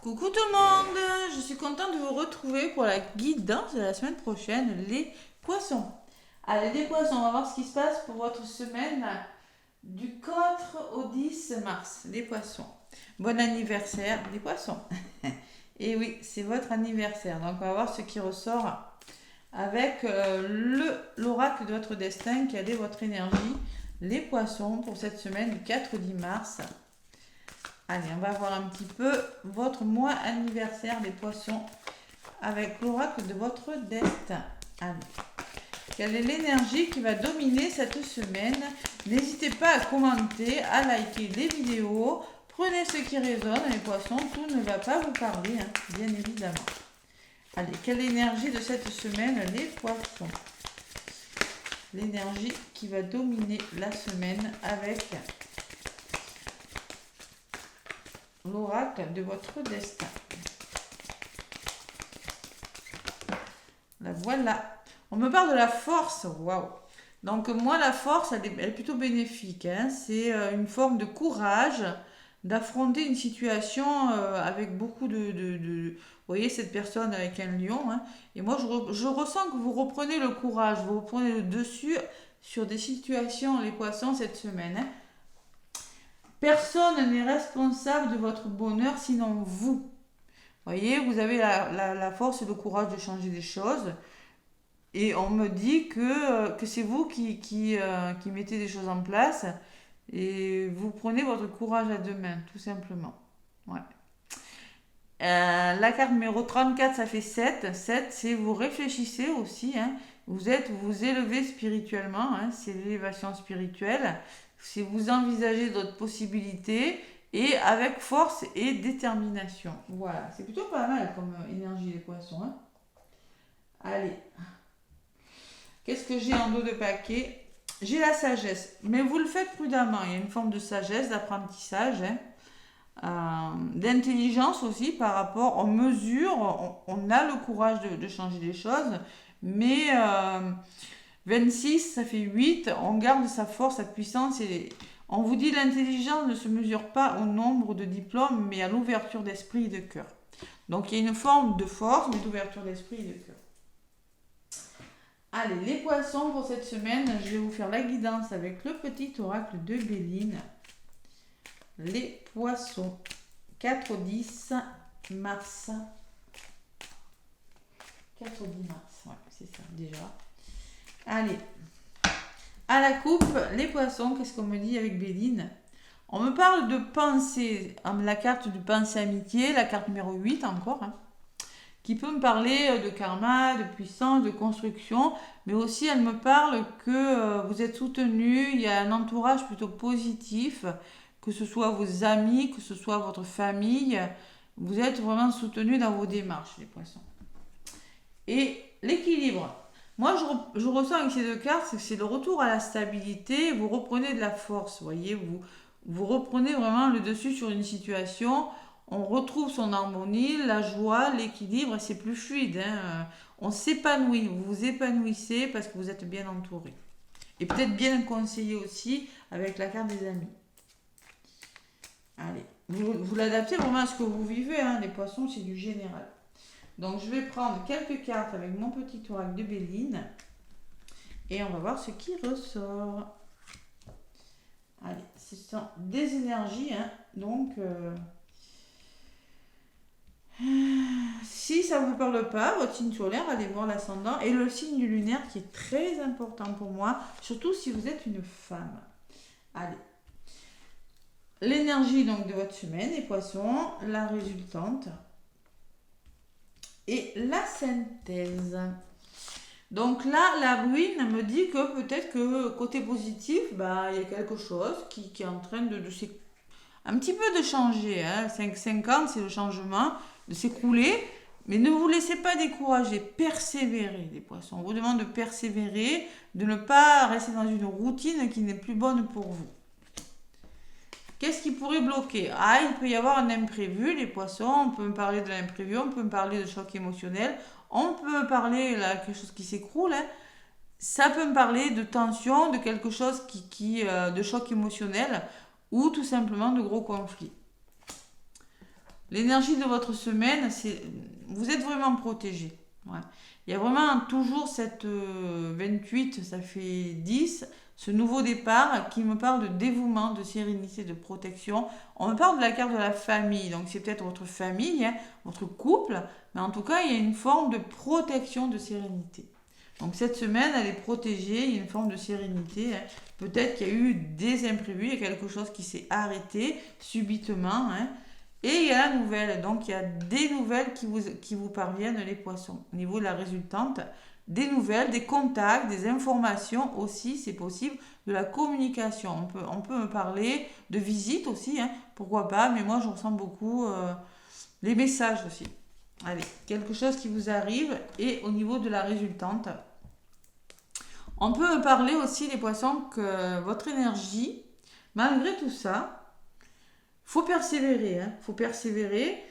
Coucou tout le monde, je suis contente de vous retrouver pour la guidance de la semaine prochaine, les poissons. Allez les poissons, on va voir ce qui se passe pour votre semaine du 4 au 10 mars, les poissons. Bon anniversaire les poissons. Et oui, c'est votre anniversaire, donc on va voir ce qui ressort avec l'oracle de votre destin, quelle est votre énergie, les poissons pour cette semaine du 4 au 10 mars. Allez, on va voir un petit peu votre mois anniversaire des poissons avec l'oracle de votre destin. Allez, quelle est l'énergie qui va dominer cette semaine? N'hésitez pas à commenter, à liker les vidéos. Prenez ce qui résonne, les poissons, tout ne va pas vous parler, bien évidemment. Allez, quelle est l'énergie de cette semaine, les poissons? L'énergie qui va dominer la semaine avec l'oracle de votre destin. La voilà. On me parle de la force. Waouh. Donc moi, la force, elle est plutôt bénéfique. C'est une forme de courage d'affronter une situation avec beaucoup de... Vous voyez cette personne avec un lion. Et moi, je ressens que vous reprenez le courage, vous reprenez le dessus sur des situations, les poissons, cette semaine. Personne n'est responsable de votre bonheur sinon vous. Voyez, vous avez la force et le courage de changer des choses. Et on me dit que c'est vous qui mettez des choses en place. Et vous prenez votre courage à deux mains, tout simplement. Ouais. La carte numéro 34, ça fait 7. 7, c'est vous réfléchissez aussi. Vous vous élevez spirituellement. C'est l'élévation spirituelle. Si vous envisagez d'autres possibilités et avec force et détermination. Voilà, c'est plutôt pas mal comme énergie les poissons. Allez. Qu'est-ce que j'ai en dos de paquet? J'ai la sagesse, mais vous le faites prudemment. Il y a une forme de sagesse, d'apprentissage, d'intelligence aussi par rapport aux mesures. On a le courage de changer les choses, mais 26, ça fait 8. On garde sa force, sa puissance. Et on vous dit l'intelligence ne se mesure pas au nombre de diplômes, mais à l'ouverture d'esprit et de cœur. Donc il y a une forme de force, mais d'ouverture d'esprit et de cœur. Allez, les poissons pour cette semaine, je vais vous faire la guidance avec le petit oracle de Béline. Les poissons, 4 au 10 mars. 4 au 10 mars, ouais, c'est ça déjà. Allez, à la coupe, les poissons, qu'est-ce qu'on me dit avec Béline? On me parle de pensée, la carte du pensée amitié, la carte numéro 8 encore, qui peut me parler de karma, de puissance, de construction, mais aussi elle me parle que vous êtes soutenu, il y a un entourage plutôt positif, que ce soit vos amis, que ce soit votre famille, vous êtes vraiment soutenu dans vos démarches, les poissons. Et l'équilibre. Moi, je ressens avec ces deux cartes, c'est le retour à la stabilité, vous reprenez de la force, vous voyez, vous reprenez vraiment le dessus sur une situation, on retrouve son harmonie, la joie, l'équilibre, et c'est plus fluide. On s'épanouit, vous vous épanouissez parce que vous êtes bien entouré. Et peut-être bien conseillé aussi avec la carte des amis. Allez, vous l'adaptez vraiment à ce que vous vivez, les poissons, c'est du général. Donc je vais prendre quelques cartes avec mon petit oracle de Béline et on va voir ce qui ressort. Allez, ce sont des énergies, donc si ça ne vous parle pas, votre signe solaire, allez voir l'ascendant et le signe du lunaire qui est très important pour moi, surtout si vous êtes une femme. Allez, l'énergie donc de votre semaine, les poissons, la résultante et la synthèse. Donc là, la ruine me dit que peut-être que côté positif, il y a quelque chose qui est en train de un petit peu de changer. 5 ans, c'est le changement, de s'écrouler. Mais ne vous laissez pas décourager, persévérez les poissons. On vous demande de persévérer, de ne pas rester dans une routine qui n'est plus bonne pour vous. Qu'est-ce qui pourrait bloquer? Il peut y avoir un imprévu, les poissons, on peut me parler de l'imprévu, on peut me parler de choc émotionnel, on peut me parler de quelque chose qui s'écroule. Ça peut me parler de tension, de quelque chose de choc émotionnel ou tout simplement de gros conflits. l'énergie de votre semaine, vous êtes vraiment protégé. Ouais. Il y a vraiment toujours cette 28, ça fait 10, ce nouveau départ qui me parle de dévouement, de sérénité, de protection. On me parle de la carte de la famille, donc c'est peut-être votre famille, hein, votre couple, mais en tout cas, il y a une forme de protection, de sérénité. Donc cette semaine, elle est protégée, il y a une forme de sérénité. Hein. Peut-être qu'il y a eu des imprévus, il y a quelque chose qui s'est arrêté subitement. Hein. Et il y a la nouvelle, donc il y a des nouvelles qui vous parviennent, les poissons. Au niveau de la résultante, des nouvelles, des contacts, des informations aussi, c'est possible, de la communication. On peut me parler de visite aussi, hein, pourquoi pas, mais moi je ressens beaucoup les messages aussi. Allez, quelque chose qui vous arrive et au niveau de la résultante, on peut me parler aussi, les poissons, que votre énergie, malgré tout ça, faut persévérer, hein, faut persévérer.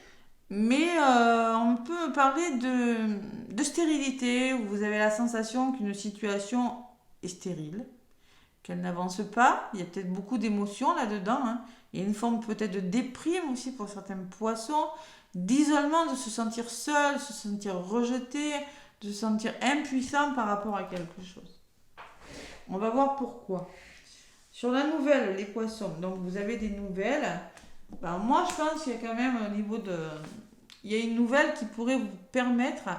Mais on peut parler de stérilité, où vous avez la sensation qu'une situation est stérile, qu'elle n'avance pas. Il y a peut-être beaucoup d'émotions là-dedans. Hein. Il y a une forme peut-être de déprime aussi pour certains poissons, d'isolement, de se sentir seul, de se sentir rejeté, de se sentir impuissant par rapport à quelque chose. On va voir pourquoi. Sur la nouvelle, les poissons, donc vous avez des nouvelles. Ben, moi, je pense qu'il y a quand même un niveau de... Il y a une nouvelle qui pourrait vous permettre,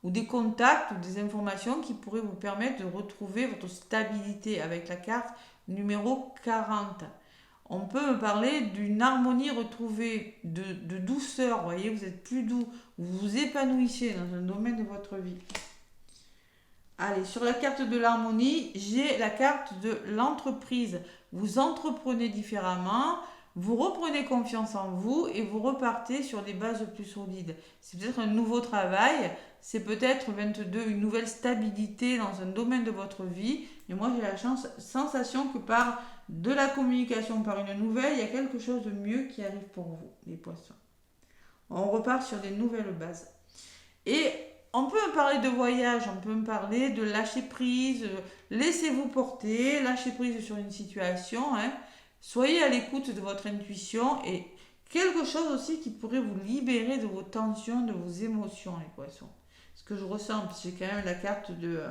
ou des contacts, ou des informations qui pourraient vous permettre de retrouver votre stabilité avec la carte numéro 40. On peut me parler d'une harmonie retrouvée, de douceur, vous voyez, vous êtes plus doux, vous vous épanouissez dans un domaine de votre vie. Allez, sur la carte de l'harmonie, j'ai la carte de l'entreprise. Vous entreprenez différemment, vous reprenez confiance en vous et vous repartez sur des bases plus solides. C'est peut-être un nouveau travail, c'est peut-être 22, une nouvelle stabilité dans un domaine de votre vie. Et moi, j'ai la sensation que par de la communication, par une nouvelle, il y a quelque chose de mieux qui arrive pour vous, les poissons. On repart sur des nouvelles bases. Et on peut me parler de voyage, on peut me parler de lâcher prise, laissez-vous porter, lâcher prise sur une situation, hein. Soyez à l'écoute de votre intuition et quelque chose aussi qui pourrait vous libérer de vos tensions, de vos émotions, les poissons. Ce que je ressens, c'est quand même la carte de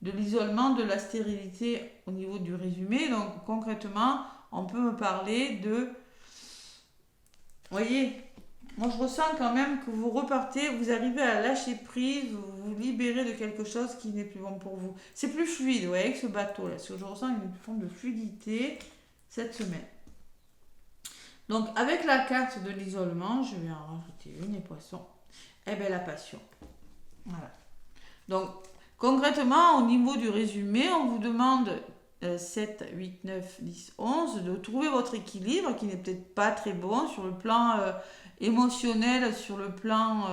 l'isolement, de la stérilité au niveau du résumé. Donc concrètement, on peut me parler de... Voyez, moi je ressens quand même que vous repartez, vous arrivez à lâcher prise, vous vous libérez de quelque chose qui n'est plus bon pour vous. C'est plus fluide, vous voyez, avec ce bateau là. Parce que je ressens une forme de fluidité cette semaine. Donc avec la carte de l'isolement, je vais en rajouter une, les poissons. Eh bien la passion. Voilà. Donc concrètement, au niveau du résumé, on vous demande 7, 8, 9, 10, 11 de trouver votre équilibre qui n'est peut-être pas très bon sur le plan émotionnel, sur le plan...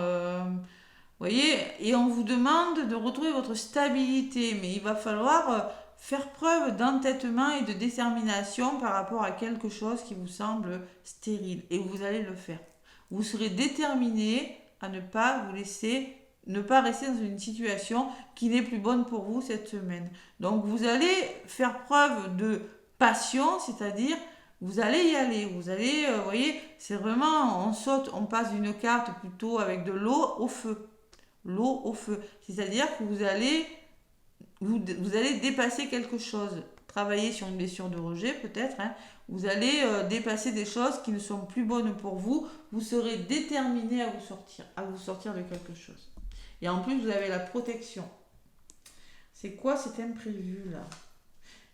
voyez, et on vous demande de retrouver votre stabilité, mais il va falloir faire preuve d'entêtement et de détermination par rapport à quelque chose qui vous semble stérile, et vous allez le faire. Vous serez déterminé à ne pas vous laisser, ne pas rester dans une situation qui n'est plus bonne pour vous cette semaine. Donc vous allez faire preuve de passion, c'est-à-dire vous allez y aller, vous allez, vous voyez, c'est vraiment, on saute, on passe d'une carte plutôt avec de l'eau au feu. L'eau au feu. C'est-à-dire que vous allez dépasser quelque chose. Travailler sur une blessure de rejet peut-être. Hein. Vous allez dépasser des choses qui ne sont plus bonnes pour vous. Vous serez déterminé à vous sortir de quelque chose. Et en plus, vous avez la protection. C'est quoi cet imprévu là?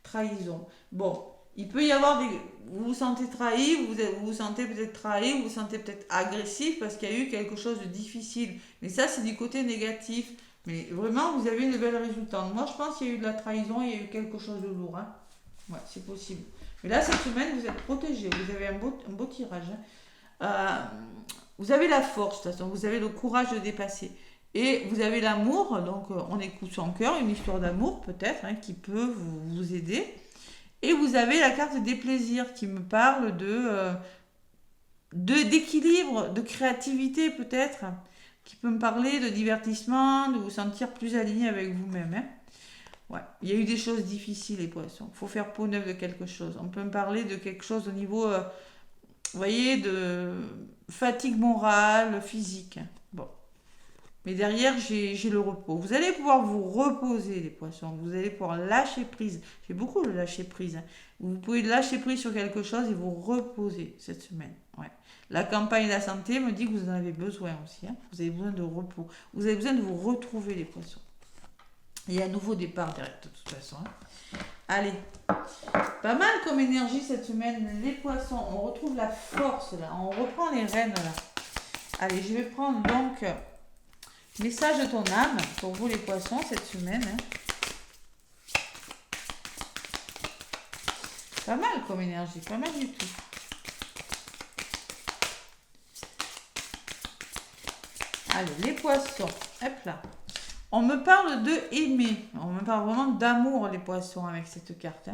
Trahison. Bon, il peut y avoir des... Vous vous sentez trahi, vous vous sentez peut-être trahi, vous vous sentez peut-être agressif parce qu'il y a eu quelque chose de difficile. Mais ça, c'est du côté négatif. Mais vraiment, vous avez une belle résultante. Moi, je pense qu'il y a eu de la trahison, il y a eu quelque chose de lourd. Hein. Ouais, c'est possible. Mais là, cette semaine, vous êtes protégé. Vous avez un beau tirage. Hein. Vous avez la force, de toute façon. Vous avez le courage de dépasser. Et vous avez l'amour. Donc, on écoute son cœur. Une histoire d'amour, peut-être, hein, qui peut vous aider. Et vous avez la carte des plaisirs qui me parle d'équilibre, de créativité peut-être, qui peut me parler de divertissement, de vous sentir plus aligné avec vous-même. Hein. Ouais. Il y a eu des choses difficiles, les poissons. Il faut faire peau neuve de quelque chose. On peut me parler de quelque chose au niveau vous voyez, de fatigue morale, physique. Bon. Mais derrière, j'ai le repos. Vous allez pouvoir vous reposer, les poissons. Vous allez pouvoir lâcher prise. J'ai beaucoup de lâcher prise. Vous pouvez lâcher prise sur quelque chose et vous reposer cette semaine. Ouais. La campagne de la santé me dit que vous en avez besoin aussi. Vous avez besoin de repos. Vous avez besoin de vous retrouver, les poissons. Il y a un nouveau départ derrière, de toute façon. Allez. Pas mal comme énergie cette semaine, les poissons. On retrouve la force, là. On reprend les rênes, là. Allez, je vais prendre donc... message de ton âme pour vous les poissons cette semaine. Pas mal comme énergie, pas mal du tout. Allez, les poissons, hop là. On me parle de aimer, on me parle vraiment d'amour les poissons avec cette carte.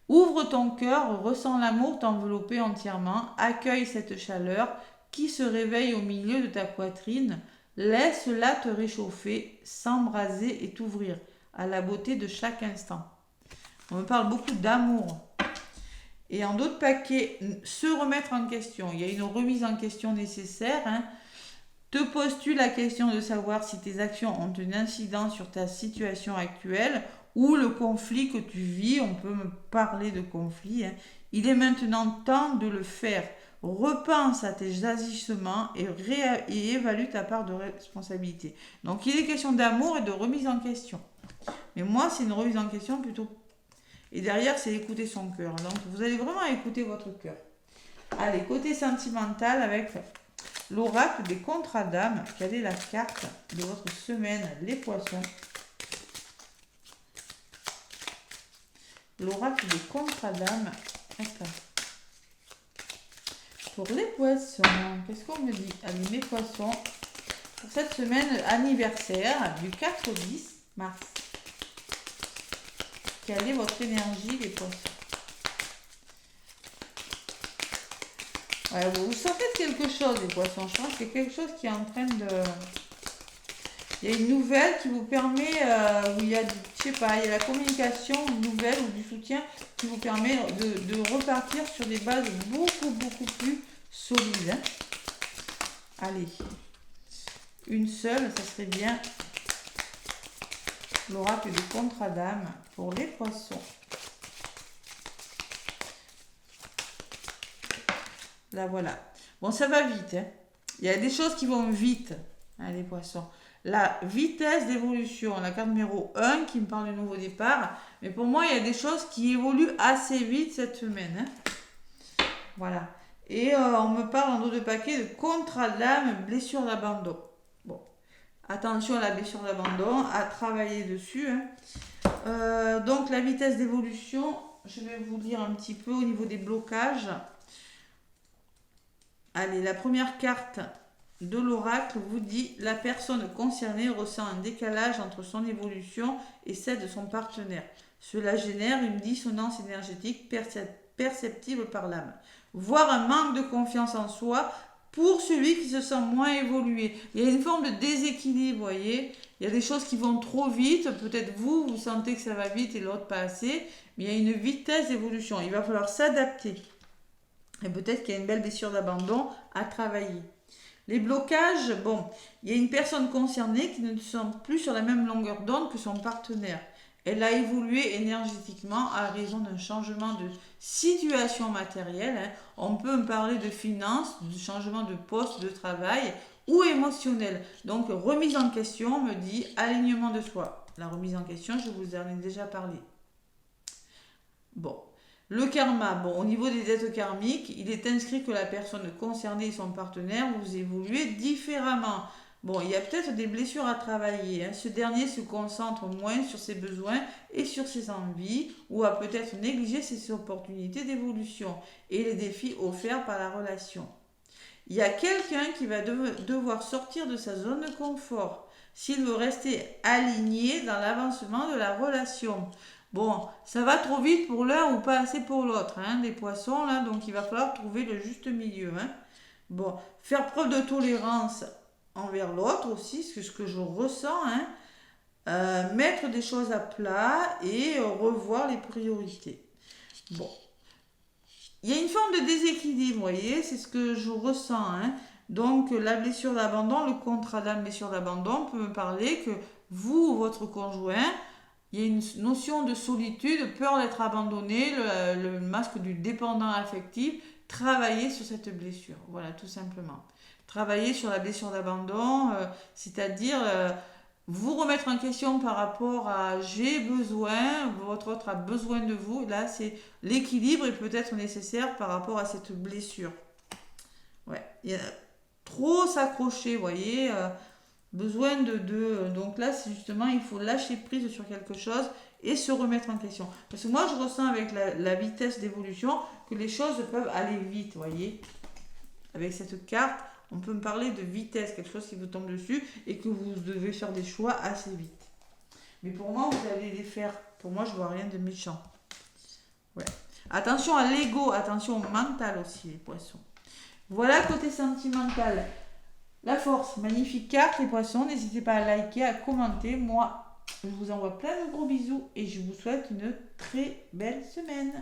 Ouvre ton cœur, ressens l'amour t'envelopper entièrement, accueille cette chaleur qui se réveille au milieu de ta poitrine. Laisse-la te réchauffer, s'embraser et t'ouvrir à la beauté de chaque instant. On me parle beaucoup d'amour. Et en d'autres paquets, se remettre en question. Il y a une remise en question nécessaire. Te poses-tu la question de savoir si tes actions ont une incidence sur ta situation actuelle ou le conflit que tu vis? On peut me parler de conflit. Il est maintenant temps de le faire. Repense à tes agissements et évalue ta part de responsabilité. Donc il est question d'amour et de remise en question. Mais moi, c'est une remise en question plutôt. Et derrière, c'est écouter son cœur. Donc vous allez vraiment écouter votre cœur. Allez, côté sentimental avec l'oracle des contrats d'âme. Quelle est la carte de votre semaine, les poissons? L'oracle des contrats d'âme. Pour les poissons, qu'est-ce qu'on me dit? Allez, mes poissons, pour cette semaine anniversaire du 4 au 10 mars. Quelle est votre énergie, les poissons? Ouais, vous sentez quelque chose, les poissons. Je pense qu'il y a quelque chose qui est en train de... Il y a une nouvelle qui vous permet, où il y a, je sais pas, il y a la communication, une nouvelle ou du soutien qui vous permet de repartir sur des bases beaucoup plus solides. Allez, une seule, ça serait bien. L'oracle du contrat d'âme pour les poissons. Là, voilà. Bon, ça va vite. Il y a des choses qui vont vite, les poissons. La vitesse d'évolution, la carte numéro 1 qui me parle de nouveau départ. Mais pour moi, il y a des choses qui évoluent assez vite cette semaine. Voilà. Et on me parle en dos de paquet de contrat d'âme, blessure d'abandon. Bon, attention à la blessure d'abandon, à travailler dessus. Donc, la vitesse d'évolution, je vais vous lire un petit peu au niveau des blocages. Allez, la première carte de l'oracle vous dit la personne concernée ressent un décalage entre son évolution et celle de son partenaire. Cela génère une dissonance énergétique perceptible par l'âme, voire un manque de confiance en soi pour celui qui se sent moins évolué. Il y a une forme de déséquilibre, vous voyez. Il y a des choses qui vont trop vite. Peut-être vous sentez que ça va vite et l'autre pas assez. Mais il y a une vitesse d'évolution. Il va falloir s'adapter. Et peut-être qu'il y a une belle blessure d'abandon à travailler. Les blocages, bon, il y a une personne concernée qui ne se sent plus sur la même longueur d'onde que son partenaire. Elle a évolué énergétiquement à raison d'un changement de situation matérielle. On peut me parler de finances, de changement de poste, de travail ou émotionnel. Donc, remise en question me dit alignement de soi. La remise en question, je vous en ai déjà parlé. Bon. Le karma, bon, au niveau des dettes karmiques, il est inscrit que la personne concernée et son partenaire vous évoluez différemment. Bon, il y a peut-être des blessures à travailler. Ce dernier se concentre moins sur ses besoins et sur ses envies, ou a peut-être négligé ses opportunités d'évolution et les défis offerts par la relation. Il y a quelqu'un qui va devoir sortir de sa zone de confort s'il veut rester aligné dans l'avancement de la relation. Bon, ça va trop vite pour l'un ou pas assez pour l'autre, les poissons, là, donc il va falloir trouver le juste milieu. Bon, faire preuve de tolérance envers l'autre aussi, c'est ce que je ressens, mettre des choses à plat et revoir les priorités. Bon, il y a une forme de déséquilibre, vous voyez, c'est ce que je ressens. Hein. Donc, la blessure d'abandon, le contrat de la blessure d'abandon peut me parler que vous ou votre conjoint, il y a une notion de solitude, peur d'être abandonné, le masque du dépendant affectif. Travailler sur cette blessure, voilà, tout simplement. Travailler sur la blessure d'abandon, c'est-à-dire vous remettre en question par rapport à j'ai besoin, votre autre a besoin de vous. Là, c'est l'équilibre est peut-être nécessaire par rapport à cette blessure. Ouais, il y a trop s'accrocher, vous voyez, besoin de. Donc là, c'est justement, il faut lâcher prise sur quelque chose et se remettre en question. Parce que moi, je ressens avec la vitesse d'évolution que les choses peuvent aller vite, vous voyez. Avec cette carte, on peut me parler de vitesse, quelque chose qui vous tombe dessus et que vous devez faire des choix assez vite. Mais pour moi, vous allez les faire. Pour moi, je vois rien de méchant. Ouais. Attention à l'ego, attention au mental aussi, les poissons. Voilà, côté sentimental. La force, magnifique carte, les poissons. N'hésitez pas à liker, à commenter. Moi, je vous envoie plein de gros bisous et je vous souhaite une très belle semaine.